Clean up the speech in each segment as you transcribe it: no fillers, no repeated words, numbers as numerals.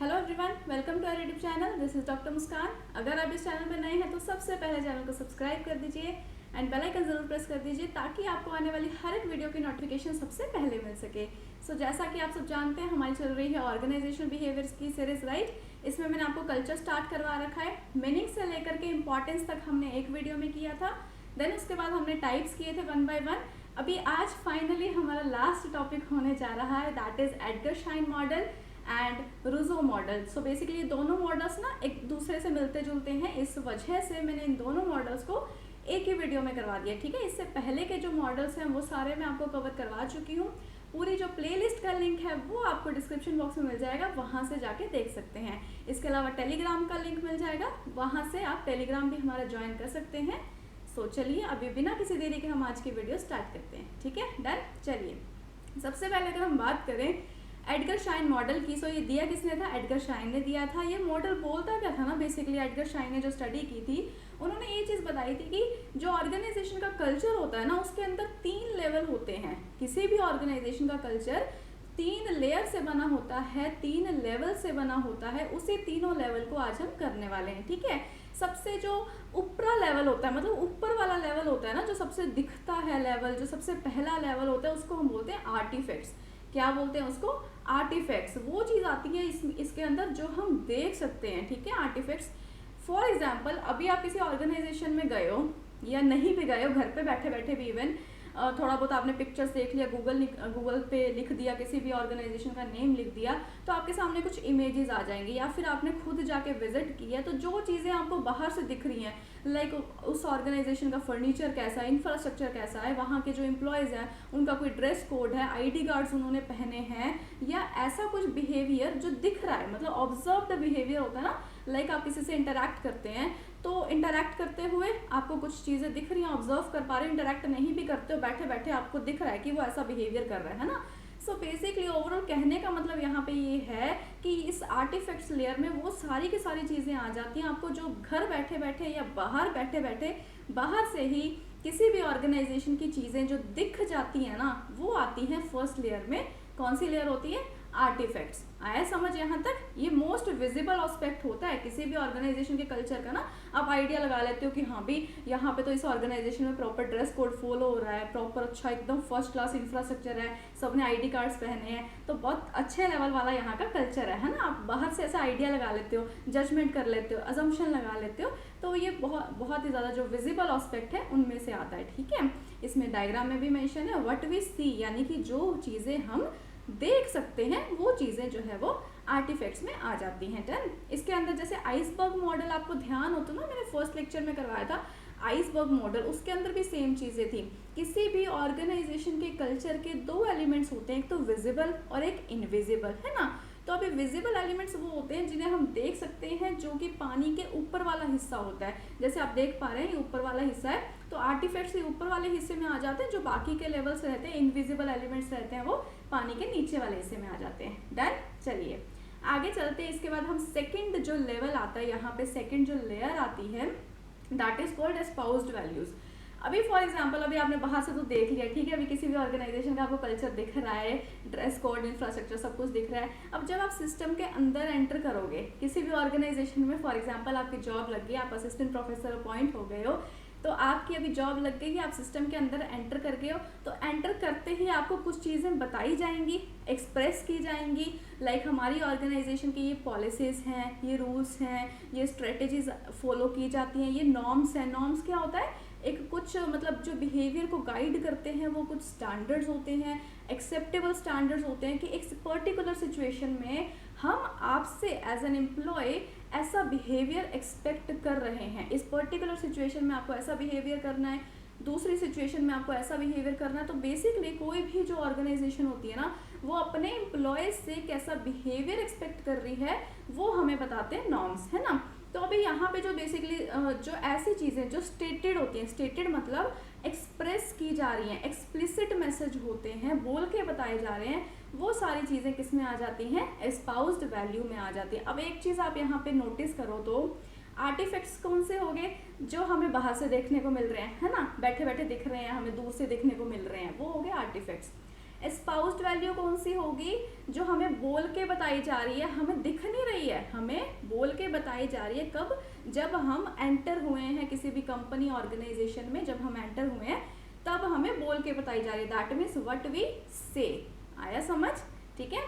Hello everyone, welcome to our YouTube channel. This is doctor Muskan. अगर आप इस channel पर नए हैं तो सबसे पहले चैनल को सब्सक्राइब कर दीजिए एंड बेल आइकन जरूर प्रेस कर दीजिए ताकि आपको आने वाली हर एक वीडियो की नोटिफिकेशन सबसे पहले मिल सके। जैसा कि आप सब जानते हैं, हमारी चल रही है ऑर्गेनाइजेशनल बिहेवियर्स की सीरीज, राइट। इसमें मैंने आपको कल्चर स्टार्ट करवा रखा है। मीनिंग से लेकर के इंपॉर्टेंस तक हमने एक वीडियो में किया था। देन उसके बाद हमने टाइप्स किए थे 1 बाय 1। अभी आज फाइनली हमारा लास्ट टॉपिक होने जा रहा है, that is Edgar shine model and Rousseau model. So basically ये दोनों मॉडल्स ना एक दूसरे से मिलते जुलते हैं, इस वजह से मैंने इन दोनों मॉडल्स को एक ही वीडियो में करवा दिया, ठीक है। इससे पहले के जो मॉडल्स हैं वो सारे मैं आपको कवर करवा चुकी हूँ। पूरी जो प्लेलिस्ट का लिंक है वो आपको डिस्क्रिप्शन बॉक्स में मिल जाएगा, वहाँ से जाके देख सकते हैं। इसके अलावा टेलीग्राम का लिंक मिल जाएगा, वहाँ से आप टेलीग्राम भी हमारा ज्वाइन कर सकते हैं। चलिए अभी बिना किसी देरी के हम आज की वीडियो स्टार्ट करते हैं, ठीक है, डन। चलिए सबसे पहले अगर हम बात करें एडगर शाइन मॉडल की, ये दिया किसने था? एडगर शाइन ने दिया था। ये मॉडल बोलता क्या था ना, बेसिकली एडगर शाइन ने जो स्टडी की थी उन्होंने ये चीज़ बताई थी कि जो ऑर्गेनाइजेशन का कल्चर होता है ना, उसके अंदर 3 लेवल होते हैं। किसी भी ऑर्गेनाइजेशन का कल्चर 3 लेयर से बना होता है, 3 लेवल से बना होता है। उसी तीनों लेवल को आज हम करने वाले हैं, ठीक है। सबसे जो ऊपरा लेवल होता है, मतलब ऊपर वाला लेवल होता है ना, जो सबसे दिखता है लेवल, जो सबसे पहला लेवल होता है, उसको हम बोलते हैं आर्टिफैक्ट्स। क्या बोलते हैं उसको? आर्टिफैक्ट्स। वो चीज़ आती है इसके अंदर जो हम देख सकते हैं, ठीक है, आर्टिफैक्ट्स। फॉर एग्जाम्पल, अभी आप किसी ऑर्गेनाइजेशन में गए हो या नहीं भी गए हो, घर पे बैठे बैठे भी इवन थोड़ा बहुत आपने पिक्चर्स देख लिया, गूगल पे लिख दिया, किसी भी ऑर्गेनाइजेशन का नेम लिख दिया, तो आपके सामने कुछ इमेजेस आ जाएंगी। या फिर आपने खुद जाके विजिट किया, तो जो चीज़ें आपको बाहर से दिख रही हैं, लाइक उस ऑर्गेनाइजेशन का फर्नीचर कैसा है, इंफ्रास्ट्रक्चर कैसा है, वहाँ के जो एम्प्लॉयज़ हैं उनका कोई ड्रेस कोड है, आईडी कार्ड्स उन्होंने पहने हैं, या ऐसा कुछ बिहेवियर जो दिख रहा है, मतलब ऑब्जर्व्ड बिहेवियर होता है ना। लाइक आप किसी से इंटरैक्ट करते हैं, तो इंटरैक्ट करते हुए आपको कुछ चीज़ें दिख रही हैं, ऑब्जर्व कर पा रहे हो। इंटरैक्ट नहीं भी करते हो, बैठे बैठे आपको दिख रहा है कि वो ऐसा बिहेवियर कर रहा है ना। बेसिकली ओवरऑल कहने का मतलब यहाँ पे ये है कि इस आर्टिफैक्ट्स लेयर में वो सारी की सारी चीज़ें आ जाती हैं आपको, जो घर बैठे बैठे या बाहर बैठे बैठे बाहर से ही किसी भी ऑर्गेनाइजेशन की चीज़ें जो दिख जाती हैं ना, वो आती हैं फर्स्ट लेयर में। कौन सी लेयर होती है? आर्टिफैक्ट्स। आया समझ यहाँ तक? ये मोस्ट विजिबल एस्पेक्ट होता है किसी भी ऑर्गेनाइजेशन के कल्चर का ना। आप आइडिया लगा लेते हो कि हाँ भी यहाँ पे तो इस ऑर्गेनाइजेशन में प्रॉपर ड्रेस कोड फॉलो हो रहा है, प्रॉपर अच्छा एकदम फर्स्ट क्लास इंफ्रास्ट्रक्चर है, सबने आईडी कार्ड्स पहने हैं, तो बहुत अच्छे लेवल वाला यहाँ का कल्चर है ना। आप बाहर से ऐसा आइडिया लगा लेते हो, जजमेंट कर लेते हो, अजम्पशन लगा लेते हो, तो ये बहुत ही ज़्यादा जो विजिबल एस्पेक्ट है उनमें से आता है, ठीक है। इसमें डायग्राम में भी मेंशन है व्हाट वी सी, यानी कि जो चीज़ें हम देख सकते हैं वो चीज़ें जो है वो आर्टिफैक्ट्स में आ जाती हैं, डन। इसके अंदर जैसे आइसबर्ग मॉडल आपको ध्यान हो तो ना, मैंने फर्स्ट लेक्चर में करवाया था आइसबर्ग मॉडल, उसके अंदर भी सेम चीज़ें थी। किसी भी ऑर्गेनाइजेशन के कल्चर के 2 एलिमेंट्स होते हैं, एक तो विजिबल और एक इनविजिबल, है ना। तो अभी विजिबल एलिमेंट्स वो होते हैं जिन्हें हम देख सकते हैं, जो कि पानी के ऊपर वाला हिस्सा होता है। जैसे आप देख पा रहे हैं ये ऊपर वाला हिस्सा है, तो आर्टिफैक्ट्स के ऊपर वाले हिस्से में आ जाते हैं, जो बाकी के लेवल्स रहते हैं, इनविजिबल एलिमेंट्स रहते हैं, वो पानी के नीचे वाले हिस्से में आ जाते हैं, डन। चलिए आगे चलते हैं। इसके बाद हम सेकेंड जो लेवल आता है, यहाँ पे सेकेंड जो लेयर आती है, दैट इज कॉल्ड एस्पाउस्ड वैल्यूज। अभी फॉर एग्जाम्पल, अभी आपने बाहर से तो देख लिया, ठीक है, अभी किसी भी ऑर्गेनाइजेशन का आपको कल्चर दिख रहा है, ड्रेस कोड, इंफ्रास्ट्रक्चर सब कुछ दिख रहा है। अब जब आप सिस्टम के अंदर एंटर करोगे किसी भी ऑर्गेनाइजेशन में, फॉर एग्जाम्पल आपकी जॉब लग गई, आप असिस्टेंट प्रोफेसर अपॉइंट हो गए हो, तो आपकी अभी जॉब लग गई, आप सिस्टम के अंदर एंटर कर गए हो, तो एंटर करते ही आपको कुछ चीज़ें बताई जाएंगी, एक्सप्रेस की जाएंगी। लाइक हमारी ऑर्गेनाइजेशन की ये पॉलिसीज़ हैं, ये रूल्स हैं, ये स्ट्रेटजीज फॉलो की जाती हैं, ये नॉर्म्स हैं। नॉर्म्स क्या होता है? एक कुछ मतलब जो बिहेवियर को गाइड करते हैं, वो कुछ स्टैंडर्ड्स होते हैं, एक्सेप्टेबल स्टैंडर्ड्स होते हैं कि एक पर्टिकुलर सिचुएशन में हम आपसे एज एन एम्प्लॉय ऐसा बिहेवियर एक्सपेक्ट कर रहे हैं। इस पर्टिकुलर सिचुएशन में आपको ऐसा बिहेवियर करना है, दूसरी सिचुएशन में आपको ऐसा बिहेवियर करना है। तो बेसिकली कोई भी जो ऑर्गेनाइजेशन होती है ना, वो अपने एम्प्लॉयज से कैसा बिहेवियर एक्सपेक्ट कर रही है वो हमें बताते हैं नॉर्म्स, है ना। तो अभी यहाँ पे जो बेसिकली जो ऐसी चीज़ें जो स्टेटेड होती हैं, स्टेटेड मतलब एक्सप्रेस की जा रही हैं, एक्सप्लिसिट मैसेज होते हैं, बोल के बताए जा रहे हैं, वो सारी चीज़ें किस में आ जाती हैं? एस्पाउस्ड वैल्यू में आ जाती है। अब एक चीज़ आप यहाँ पे नोटिस करो तो आर्टिफैक्ट्स कौन से हो गए? जो हमें बाहर से देखने को मिल रहे हैं, है ना, बैठे बैठे दिख रहे हैं, हमें दूर से देखने को मिल रहे हैं, वो हो गए आर्टिफैक्ट्स। एस्पाउस्ड वैल्यू कौन सी होगी, जो हमें बोल के बताई जा रही है, हमें दिख नहीं रही है, हमें बोल के बताई जा रही है। कब? जब हम एंटर हुए हैं किसी भी कंपनी ऑर्गेनाइजेशन में, जब हम एंटर हुए हैं तब हमें बोल के बताई जा रही है। दैट मीन्स व्हाट वी से। आया समझ? ठीक है,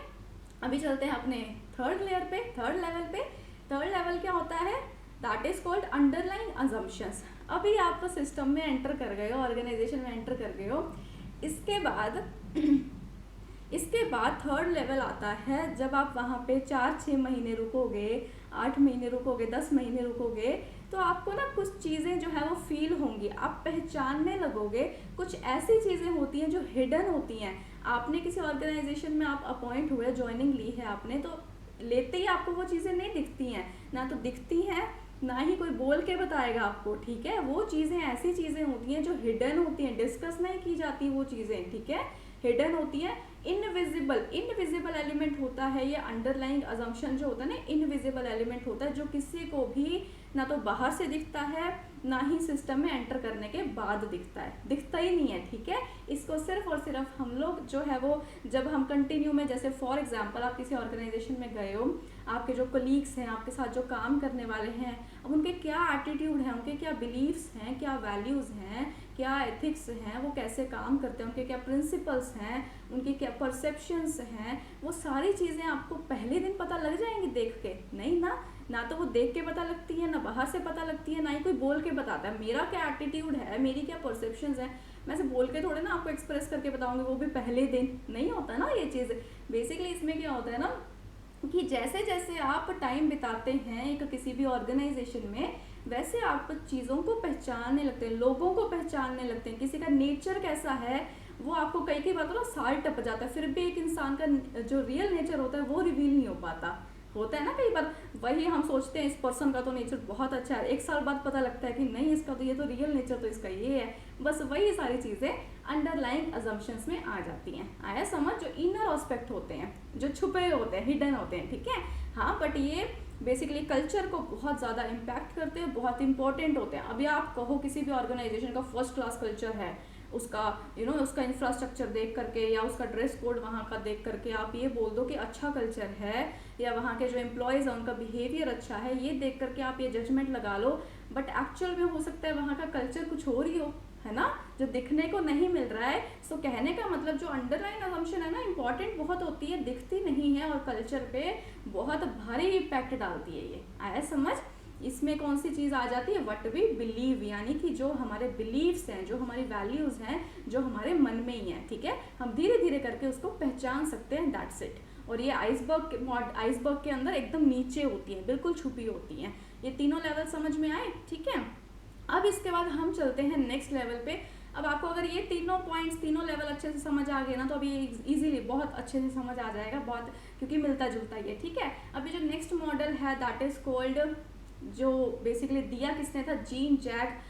अभी चलते हैं अपने थर्ड लेयर पे, थर्ड लेवल पे। थर्ड लेवल क्या होता है? That is called underlying assumptions. अभी आप सिस्टम में एंटर कर गए हो, ऑर्गेनाइजेशन में एंटर कर गए हो, इसके बाद थर्ड लेवल आता है जब आप वहाँ पे 4-6 महीने रुकोगे, 8 महीने रुकोगे, 10 महीने रुकोगे, तो आपको ना कुछ चीज़ें जो है वो फील होंगी, आप पहचानने लगोगे। कुछ ऐसी चीज़ें होती हैं जो हिडन होती हैं। आपने किसी ऑर्गेनाइजेशन में आप अपॉइंट हुए, ज्वाइनिंग ली है आपने, तो लेते ही आपको वो चीज़ें नहीं दिखती हैं, ना तो दिखती हैं ना ही कोई बोल के बताएगा आपको, ठीक है। वो चीज़ें ऐसी चीज़ें होती हैं जो हिडन होती हैं, डिस्कस नहीं की जाती वो चीज़ें, ठीक है, हिडन होती है। इनविजिबल एलिमेंट होता है ये अंडरलाइंग अजम्पशन जो होता है ना, इनविजिबल एलिमेंट होता है जो किसी को भी ना तो बाहर से दिखता है ना ही सिस्टम में एंटर करने के बाद दिखता है, दिखता ही नहीं है, ठीक है। इसको सिर्फ और सिर्फ हम लोग जो है वो जब हम कंटिन्यू में, जैसे फॉर एग्जांपल आप किसी ऑर्गेनाइजेशन में गए हो, आपके जो कलीग्स हैं, आपके साथ जो काम करने वाले हैं, अब उनके क्या एटीट्यूड है, उनके क्या बिलीव्स हैं, क्या वैल्यूज़ हैं, क्या एथिक्स हैं, वो कैसे काम करते हैं, उनके क्या प्रिंसिपल्स हैं, उनकी क्या परसेप्शंस हैं, वो सारी चीज़ें आपको पहले दिन पता लग जाएंगी देख के? नहीं ना तो वो देख के पता लगती है, ना बाहर से पता लगती है, ना ही कोई बोल के बताता है मेरा क्या एटीट्यूड है, मेरी क्या परसेप्शंस है। मैं से बोल के थोड़े ना आपको एक्सप्रेस करके बताऊंगी, वो भी पहले दिन नहीं होता ना ये चीज़। बेसिकली इसमें क्या होता है ना कि जैसे जैसे आप टाइम बिताते हैं एक किसी भी ऑर्गेनाइजेशन में, वैसे आप चीज़ों को पहचानने लगते हैं, लोगों को पहचानने लगते हैं, किसी का नेचर कैसा है वो आपको कई बार तो ना साल टप जाता है, फिर भी एक इंसान का जो रियल नेचर होता है वो रिवील नहीं हो पाता। होता है ना कई बार, वही हम सोचते हैं इस पर्सन का तो नेचर बहुत अच्छा है, 1 साल बाद पता लगता है कि नहीं इसका तो ये तो रियल नेचर तो इसका ये है। बस वही सारी चीज़ें अंडरलाइंग अजम्पशंस में आ जाती हैं। आया समझ? जो इनर एस्पेक्ट होते हैं, जो छुपे होते हैं, हिडन होते हैं, ठीक है। हाँ, बट ये बेसिकली कल्चर को बहुत ज़्यादा इम्पैक्ट करते हैं, बहुत इंपॉर्टेंट होते हैं। अभी आप कहो किसी भी ऑर्गेनाइजेशन का फर्स्ट क्लास कल्चर है, उसका उसका इंफ्रास्ट्रक्चर देख करके या उसका ड्रेस कोड वहाँ का देख करके आप ये बोल दो कि अच्छा कल्चर है, या वहाँ के जो एम्प्लॉयज़ हैं उनका बिहेवियर अच्छा है, ये देख करके आप ये जजमेंट लगा लो। बट एक्चुअल में हो सकता है वहाँ का कल्चर कुछ और ही हो, है ना, जो दिखने को नहीं मिल रहा है। सो कहने का मतलब जो अंडरलाइन असम्पशन है ना, इंपॉर्टेंट बहुत होती है, दिखती नहीं है और कल्चर पे बहुत भारी इम्पैक्ट डालती है। ये आया समझ? इसमें कौन सी चीज़ आ जाती है? व्हाट वी बिलीव, यानी कि जो हमारे बिलीव्स हैं, जो हमारी वैल्यूज़ हैं, जो हमारे मन में ही हैं, ठीक है। हम धीरे धीरे करके उसको पहचान सकते हैं, दैट्स इट। और ये आइसबर्ग के अंदर एकदम नीचे होती है, बिल्कुल छुपी होती हैं। ये तीनों लेवल समझ में आए, ठीक है। अब इसके बाद हम चलते हैं नेक्स्ट लेवल पे। अब आपको अगर ये तीनों पॉइंट्स, तीनों लेवल अच्छे से समझ आ गए ना, तो अभी इजीली बहुत अच्छे से समझ आ जाएगा, बहुत, क्योंकि मिलता जुलता ही है, ठीक है। अभी जो नेक्स्ट मॉडल है दैट इज कॉल्ड, जो बेसिकली दिया किसने था? जीन जैक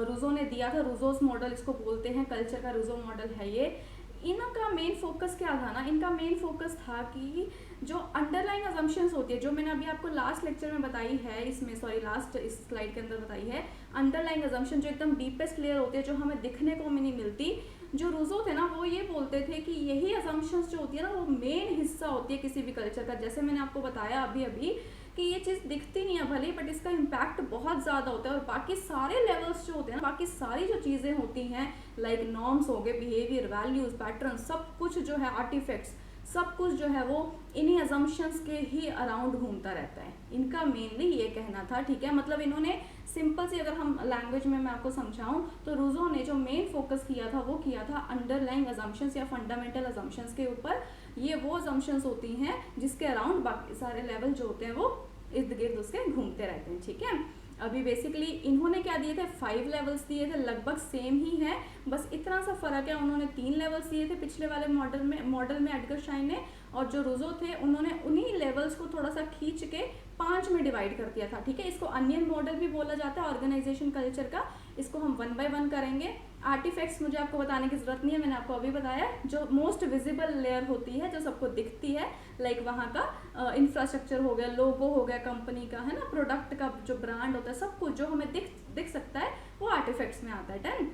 रूजो ने दिया था। रूजोस मॉडल इसको बोलते हैं, कल्चर का रूजो मॉडल है ये। इनका मेन फोकस क्या था ना, इनका मेन फोकस था कि जो अंडरलाइन अजम्पशंस होती है, जो मैंने अभी आपको लास्ट लेक्चर में बताई है, इसमें सॉरी लास्ट इस स्लाइड के अंदर बताई है, अंडरलाइन अजम्पशन जो एकदम डीपेस्ट लेयर होती है, जो हमें दिखने को नहीं मिलती। जो रूजो थे ना, वो ये बोलते थे कि यही अजम्पशंस जो होती है ना, वो मेन हिस्सा होती है किसी भी कल्चर का। जैसे मैंने आपको बताया अभी कि ये चीज़ दिखती नहीं है भले, बट इसका इम्पैक्ट बहुत ज़्यादा होता है। और बाकी सारे लेवल्स जो होते हैं ना, बाकी सारी जो चीज़ें होती हैं, लाइक नॉर्म्स हो गए, बिहेवियर, वैल्यूज, पैटर्न, सब कुछ जो है, आर्टिफैक्ट्स, सब कुछ जो है वो इन्हीं अजम्पशंस के ही अराउंड घूमता रहता है। इनका मेनली ये कहना था, ठीक है। मतलब इन्होंने सिंपल सी अगर हम लैंग्वेज में मैं आपको समझाऊं तो रूजो ने जो मेन फोकस किया था वो किया था अंडरलाइंग अजम्पशंस या फंडामेंटल अजम्पशंस के ऊपर। ये वो अजम्पशंस होती हैं जिसके अराउंड बाकी सारे लेवल जो होते हैं वो इर्द गिर्द उसके घूमते रहते हैं, ठीक है। अभी बेसिकली इन्होंने क्या दिए थे? 5 लेवल्स दिए थे, लगभग सेम ही है, बस इतना सा फर्क है, उन्होंने 3 लेवल्स दिए थे पिछले वाले मॉडल में एडगर शाइन ने, और जो रूजो थे उन्होंने उन्हीं लेवल्स को थोड़ा सा खींच के 5 में डिवाइड कर दिया था, ठीक है। इसको अनियन मॉडल भी बोला जाता है ऑर्गेनाइजेशन कल्चर का। इसको हम 1 बाय 1 करेंगे। आर्टिफैक्ट्स मुझे आपको बताने की जरूरत नहीं है, मैंने आपको अभी बताया। जो मोस्ट विजिबल लेयर होती है, जो सबको दिखती है, लाइक वहाँ का इंफ्रास्ट्रक्चर हो गया, लोगो हो गया कंपनी का, है ना, प्रोडक्ट का जो ब्रांड होता है, सब कुछ जो हमें दिख सकता है वो आर्टिफैक्ट्स में आता है। डन।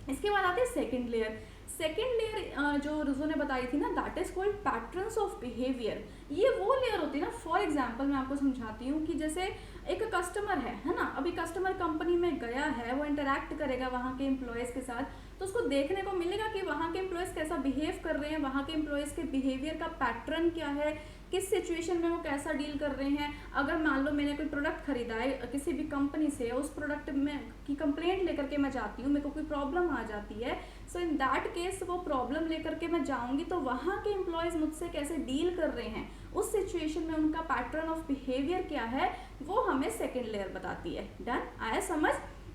इसके बाद आती है सेकेंड लेयर। सेकेंड लेयर जो रुजो ने बताई थी ना, that is called patterns of behaviour. ये वो लेयर होती है ना, फॉर एग्जाम्पल मैं आपको समझाती हूँ कि जैसे एक कस्टमर है ना, अभी कस्टमर कंपनी में गया है, वो इंटरैक्ट करेगा वहाँ के एम्प्लॉयज़ के साथ, तो उसको देखने को मिलेगा कि वहाँ के एम्प्लॉयज़ कैसा बिहेव कर रहे हैं, वहाँ के एम्प्लॉयज़ के बिहेवियर का पैटर्न क्या है, किस सिचुएशन में वो कैसा डील कर रहे हैं। अगर मान लो मैंने कोई प्रोडक्ट खरीदा है किसी भी कंपनी से, उस प्रोडक्ट में की कंप्लेंट लेकर के मैं जाती हूँ, मेरे को कोई प्रॉब्लम आ जाती है, सो इन दैट केस वो प्रॉब्लम लेकर के मैं जाऊँगी तो वहाँ के एम्प्लॉयज़ मुझसे कैसे डील कर रहे हैं, उस सिचुएशन में उनका पैटर्न ऑफ बिहेवियर क्या है, वो हमें सेकेंड लेयर बताती है। डन, आया समझ।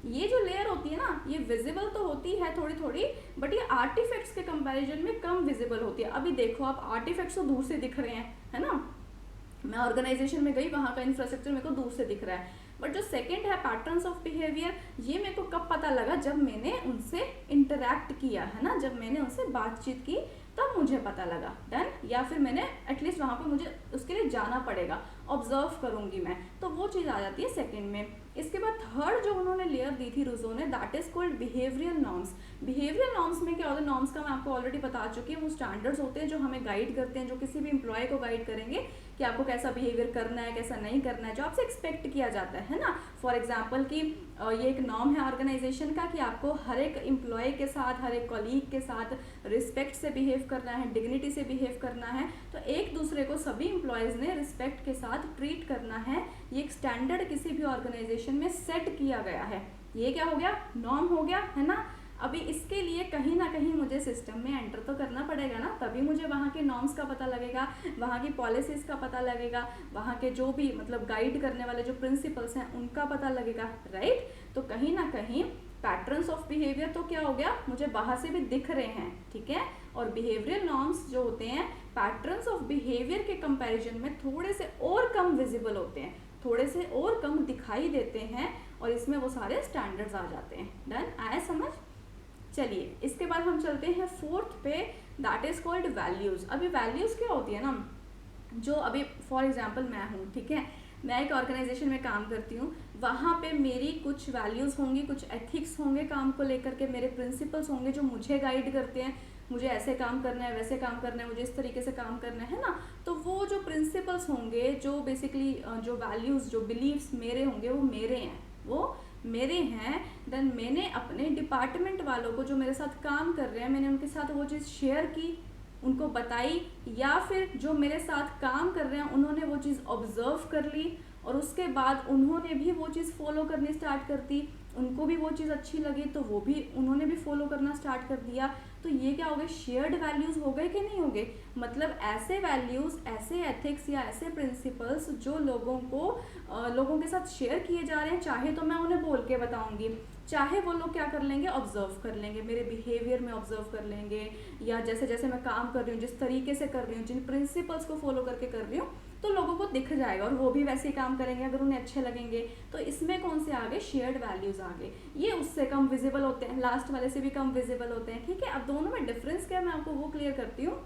ये जो लेयर होती है ना, ये विजिबल तो होती है थोड़ी थोड़ी, बट ये आर्टिफैक्ट्स के कंपैरिजन में कम विजिबल होती है। अभी देखो आप, आर्टिफैक्ट्स तो दूर से दिख रहे हैं, है ना, मैं ऑर्गेनाइजेशन में गई, वहाँ का इंफ्रास्ट्रक्चर मेरे को दूर से दिख रहा है, बट जो सेकंड है पैटर्न्स ऑफ बिहेवियर, ये मेरे को कब पता लगा, जब मैंने उनसे इंटरैक्ट किया, है ना, जब मैंने उनसे बातचीत की तब मुझे पता लगा। डन, या फिर मैंने एटलीस्ट वहाँ पे मुझे उसके लिए जाना पड़ेगा, ऑब्जर्व करूँगी मैं, तो वो चीज़ आ जाती है सेकेंड में। इसके बाद थर्ड जो उन्होंने लेयर दी थी रुजो ने, that is called behavioural norms. Behavioural norms में क्या होता है, नॉर्म्स का मैं आपको ऑलरेडी बता चुकी हूँ, वो स्टैंडर्ड्स होते हैं जो हमें गाइड करते हैं, जो किसी भी एम्प्लॉय को गाइड करेंगे कि आपको कैसा बिहेवियर करना है, कैसा नहीं करना है, जो आपसे एक्सपेक्ट किया जाता है ना। फॉर एग्जाम्पल कि ये एक नॉर्म है ऑर्गेनाइजेशन का कि आपको हर एक एम्प्लॉय के साथ, हर एक कॉलीग के साथ रिस्पेक्ट से बिहेव करना है, डिग्निटी से बिहेव करना है, तो एक दूसरे को सभी एम्प्लॉयज़ ने रिस्पेक्ट के साथ ट्रीट करना है। ये एक स्टैंडर्ड किसी भी ऑर्गेनाइजेशन में सेट किया गया है। ये क्या हो गया, नॉर्म हो गया, है ना। अभी इसके लिए कहीं ना कहीं मुझे सिस्टम में एंटर तो करना पड़ेगा ना, तभी मुझे वहाँ के नॉर्म्स का पता लगेगा, वहाँ की पॉलिसीज़ का पता लगेगा, वहाँ के जो भी मतलब गाइड करने वाले जो प्रिंसिपल्स हैं उनका पता लगेगा, राइट। तो कहीं ना कहीं पैटर्न्स ऑफ बिहेवियर तो क्या हो गया, मुझे बाहर से भी दिख रहे हैं, ठीक है। और बिहेवियरल नॉर्म्स जो होते हैं पैटर्न्स ऑफ बिहेवियर के कंपैरिजन में थोड़े से और कम विजिबल होते हैं, थोड़े से और कम दिखाई देते हैं, और इसमें वो सारे स्टैंडर्ड्स आ जाते हैं। डन, आया समझ। चलिए इसके बाद हम चलते हैं फोर्थ पे, दैट इज कॉल्ड वैल्यूज़। अभी वैल्यूज़ क्या होती है ना, जो अभी फॉर एग्जांपल मैं हूँ, ठीक है, मैं एक ऑर्गेनाइजेशन में काम करती हूँ, वहाँ पे मेरी कुछ वैल्यूज़ होंगी, कुछ एथिक्स होंगे काम को लेकर के, मेरे प्रिंसिपल्स होंगे जो मुझे गाइड करते हैं, मुझे ऐसे काम करना है, वैसे काम करना है, मुझे इस तरीके से काम करना है ना। तो वो जो प्रिंसिपल्स होंगे, जो बेसिकली जो वैल्यूज़, जो बिलीव्स मेरे होंगे, वो मेरे हैं, वो मेरे हैं। देन मैंने अपने डिपार्टमेंट वालों को जो मेरे साथ काम कर रहे हैं, मैंने उनके साथ वो चीज़ शेयर की, उनको बताई, या फिर जो मेरे साथ काम कर रहे हैं उन्होंने वो चीज़ ऑब्जर्व कर ली और उसके बाद उन्होंने भी वो चीज़ फॉलो करनी स्टार्ट कर दी, उनको भी वो चीज़ अच्छी लगी तो वो भी उन्होंने भी फॉलो करना स्टार्ट कर दिया। तो ये क्या हो गए, शेयर्ड वैल्यूज़ हो गए कि नहीं हो गए। मतलब ऐसे वैल्यूज़, ऐसे एथिक्स या ऐसे प्रिंसिपल्स जो लोगों के साथ शेयर किए जा रहे हैं, चाहे तो मैं उन्हें बोल के बताऊंगी, चाहे वो लोग क्या कर लेंगे, ऑब्जर्व कर लेंगे, मेरे बिहेवियर में ऑब्जर्व कर लेंगे, या जैसे जैसे मैं काम कर रही हूँ, जिस तरीके से कर रही हूँ, जिन प्रिंसिपल्स को फॉलो करके कर रही हूँ, तो लोगों को दिख जाएगा और वो भी वैसे ही काम करेंगे अगर उन्हें अच्छे लगेंगे। तो इसमें कौन से आ गए, शेयर्ड वैल्यूज़ आ गए। ये उससे कम विजिबल होते हैं, लास्ट वाले से भी कम विजिबल होते हैं, ठीक है। अब दोनों में डिफरेंस क्या है मैं आपको वो क्लियर करती हूँ।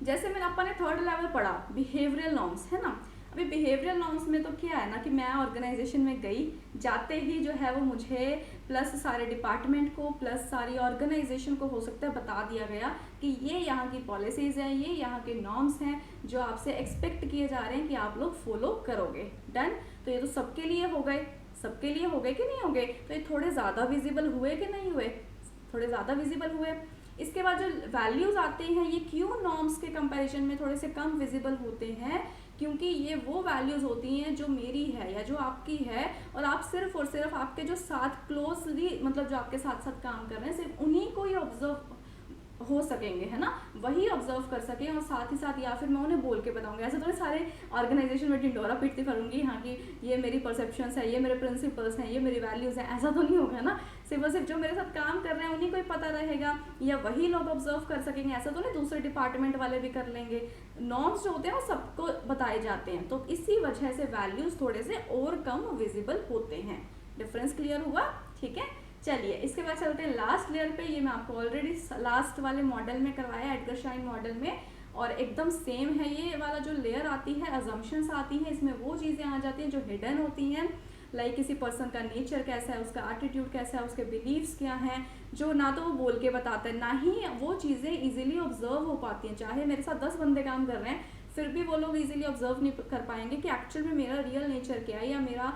जैसे मैंने अपन ने थर्ड लेवल पढ़ा बिहेवियरल नॉर्म्स, है ना। अभी बिहेवियरल नॉर्म्स में तो क्या है ना कि मैं ऑर्गेनाइजेशन में गई, जाते ही जो है वो मुझे प्लस सारे डिपार्टमेंट को प्लस सारी ऑर्गेनाइजेशन को हो सकता है बता दिया गया कि ये यहाँ की पॉलिसीज़ हैं, ये यहाँ के नॉर्म्स हैं जो आपसे एक्सपेक्ट किए जा रहे हैं कि आप लोग फॉलो करोगे। डन, तो ये तो सबके लिए हो गए, सबके लिए हो गए कि नहीं हो गए। तो ये थोड़े ज़्यादा विजिबल हुए कि नहीं हुए, थोड़े ज़्यादा विजिबल हुए। इसके बाद जो वैल्यूज़ आते हैं ये क्यों नॉर्म्स के कंपैरिजन में थोड़े से कम विजिबल होते हैं, क्योंकि ये वो वैल्यूज़ होती हैं जो मेरी है या जो आपकी है, और आप सिर्फ और सिर्फ आपके जो साथ क्लोजली मतलब जो आपके साथ साथ काम कर रहे हैं सिर्फ उन्हीं को ही ऑब्जर्व हो सकेंगे, है ना, वही ऑब्जर्व कर सकें। और साथ ही साथ या फिर मैं उन्हें बोल के बताऊंगी, ऐसे थोड़े सारे ऑर्गेनाइजेशन में ढिंडोरा पीटती फिरूंगी हाँ कि ये मेरी परसेप्शंस है, ये मेरे प्रिंसिपल्स हैं, ये मेरी वैल्यूज़ हैं, ऐसा तो नहीं होगा ना। सिर्फ और सिर्फ जो मेरे साथ काम कर रहे हैं उन्हीं को ही पता रहेगा या वही लोग ऑब्जर्व कर सकेंगे, ऐसा तो नहीं दूसरे डिपार्टमेंट वाले भी कर लेंगे। नॉर्म्स जो होते हैं वो सबको बताए जाते हैं, तो इसी वजह से वैल्यूज़ थोड़े से और कम विजिबल होते हैं। डिफरेंस क्लियर हुआ, ठीक है। चलिए इसके बाद चलते हैं लास्ट लेयर पे। ये मैं आपको ऑलरेडी लास्ट वाले मॉडल में करवाया, एडगर शाइन मॉडल में, और एकदम सेम है। ये वाला जो लेयर आती है, अजम्पशंस आती हैं, इसमें वो चीज़ें आ जाती हैं जो हिडन होती हैं, लाइक किसी पर्सन का नेचर कैसा है, उसका एटीट्यूड कैसा है, उसके बिलीव्स क्या हैं, जो ना तो वो बोल के बताते हैं, ना ही वो चीज़ें इजीली ऑब्जर्व हो पाती हैं। चाहे मेरे साथ 10 बंदे काम कर रहे हैं, फिर भी वो लोग इजीली ऑब्जर्व नहीं कर पाएंगे कि एक्चुअल में मेरा रियल नेचर क्या है, या मेरा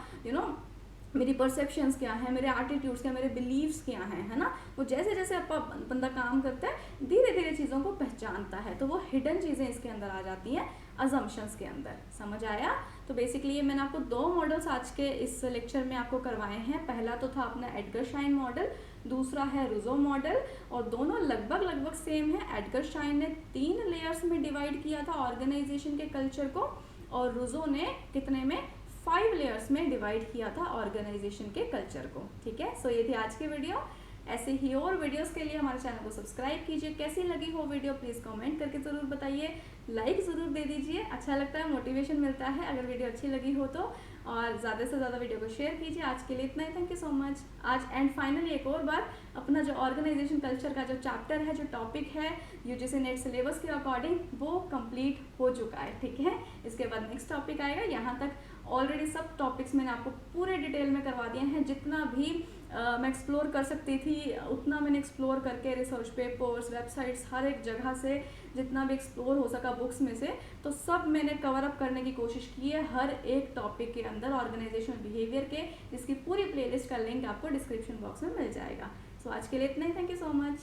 मेरी परसेप्शंस क्या है, मेरे एटीट्यूड्स क्या, मेरे बिलीव्स क्या हैं, है ना। वो जैसे जैसे बंदा काम करता है धीरे धीरे चीज़ों को पहचानता है, तो वो हिडन चीज़ें इसके अंदर आ जाती हैं अजम्पशंस के अंदर। समझ आया? तो बेसिकली ये मैंने आपको 2 मॉडल्स आज के इस लेक्चर में आपको करवाए हैं। पहला तो था अपना एडगर शाइन मॉडल, दूसरा है रूजो मॉडल, और दोनों लगभग सेम है। एडगर शाइन ने 3 लेयर्स में डिवाइड किया था ऑर्गेनाइजेशन के कल्चर को, और रूजो ने कितने में 5 लेयर्स में डिवाइड किया था ऑर्गेनाइजेशन के कल्चर को। ठीक है, सो ये थी आज की वीडियो। ऐसे ही और वीडियोस के लिए हमारे चैनल को सब्सक्राइब कीजिए। कैसी लगी हो वीडियो प्लीज़ कमेंट करके ज़रूर बताइए, लाइक ज़रूर दे दीजिए, अच्छा लगता है, मोटिवेशन मिलता है अगर वीडियो अच्छी लगी हो तो। और ज़्यादा से ज़्यादा वीडियो को शेयर कीजिए। आज के लिए इतना ही, थैंक यू सो मच। आज एंड फाइनली एक और बार अपना जो ऑर्गेनाइजेशन कल्चर का जो चैप्टर है, जो टॉपिक है यूजीसी नेट सिलेबस के अकॉर्डिंग, वो कंप्लीट हो चुका है। ठीक है, इसके बाद नेक्स्ट टॉपिक आएगा। यहाँ तक ऑलरेडी सब टॉपिक्स मैंने आपको पूरे डिटेल में करवा दिए हैं। जितना भी मैं एक्सप्लोर कर सकती थी उतना मैंने एक्सप्लोर करके रिसर्च पेपर्स, वेबसाइट्स, हर एक जगह से जितना भी एक्सप्लोर हो सका बुक्स में से, तो सब मैंने कवर अप करने की कोशिश की है हर एक टॉपिक के अंदर ऑर्गेनाइजेशनल बिहेवियर के, जिसकी पूरी प्लेलिस्ट का लिंक आपको डिस्क्रिप्शन बॉक्स में मिल जाएगा। सो आज के लिए इतना ही, थैंक यू सो मच।